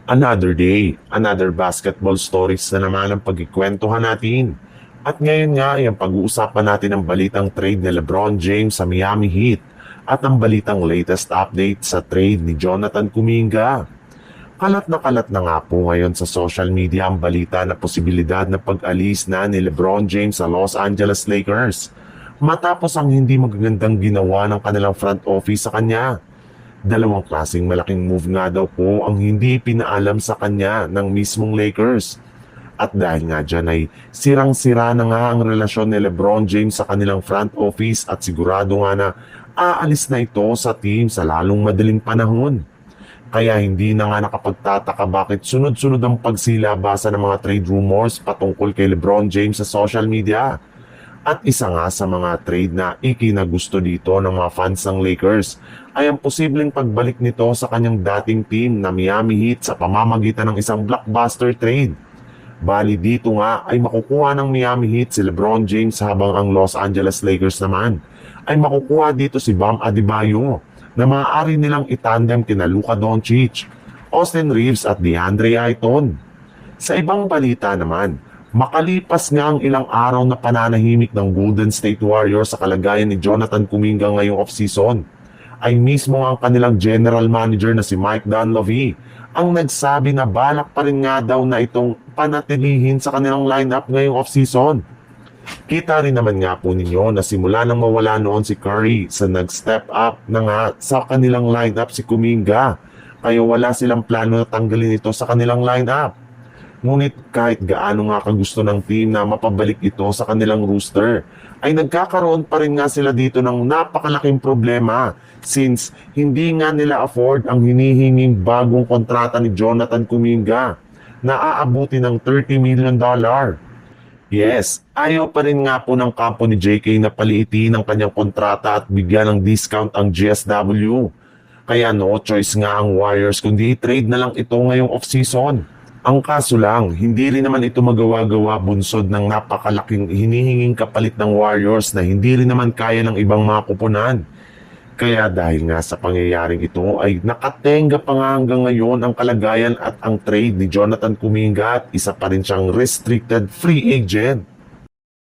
Another day, another basketball stories na naman ang pagkikwentuhan natin. At ngayon nga ay ang pag-uusapan natin ang balitang trade ni LeBron James sa Miami Heat at ang balitang latest update sa trade ni Jonathan Kuminga. Kalat na nga po ngayon sa social media ang balita na posibilidad na pag-alis na ni LeBron James sa Los Angeles Lakers matapos ang hindi magagandang ginawa ng kanilang front office sa kanya. Dalawang klaseng malaking move nga daw po ang hindi pinaalam sa kanya ng mismong Lakers. At dahil nga dyan ay sirang-sira na nga ang relasyon ni LeBron James sa kanilang front office at sigurado nga na aalis na ito sa team sa lalong madaling panahon. Kaya hindi na nga nakapagtataka bakit sunod-sunod ang pagsilabasa ng mga trade rumors patungkol kay LeBron James sa social media. At isa nga sa mga trade na ikinagusto dito ng mga fans ng Lakers ay ang posibleng pagbalik nito sa kanyang dating team na Miami Heat sa pamamagitan ng isang blockbuster trade. Bali dito nga ay makukuha ng Miami Heat si LeBron James habang ang Los Angeles Lakers naman ay makukuha dito si Bam Adebayo na maaari nilang itandem kina Luka Doncic, Austin Reeves at DeAndre Ayton. Sa ibang balita naman, makalipas nga ang ilang araw na pananahimik ng Golden State Warriors sa kalagayan ni Jonathan Kuminga ngayong off-season, ay mismo ang kanilang general manager na si Mike Dunleavy ang nagsabi na balak pa rin nga daw na itong panatilihin sa kanilang lineup ngayong off-season. Kita rin naman nga po ninyo na simula nang mawala noon si Curry sa nag-step up na nga sa kanilang lineup si Kuminga, kaya wala silang plano na tanggalin ito sa kanilang lineup. Ngunit kahit gaano nga kagusto ng team na mapabalik ito sa kanilang roster, ay nagkakaroon pa rin nga sila dito ng napakalaking problema since hindi nga nila afford ang hinihinging bagong kontrata ni Jonathan Kuminga na aabuti ng $30 million. Yes, ayaw pa rin nga po ng kampo ni JK na paliitin ang kanyang kontrata at bigyan ng discount ang GSW. Kaya no choice nga ang Warriors kundi i-trade na lang ito ngayong off-season. Ang kaso lang, hindi rin naman ito magawa-gawa bunsod ng napakalaking hinihinging kapalit ng Warriors na hindi rin naman kaya ng ibang mga kupunan. Kaya dahil nga sa pangyayaring ito ay nakatenga pa nga hanggang ngayon ang kalagayan at ang trade ni Jonathan Kuminga at isa pa rin siyang restricted free agent.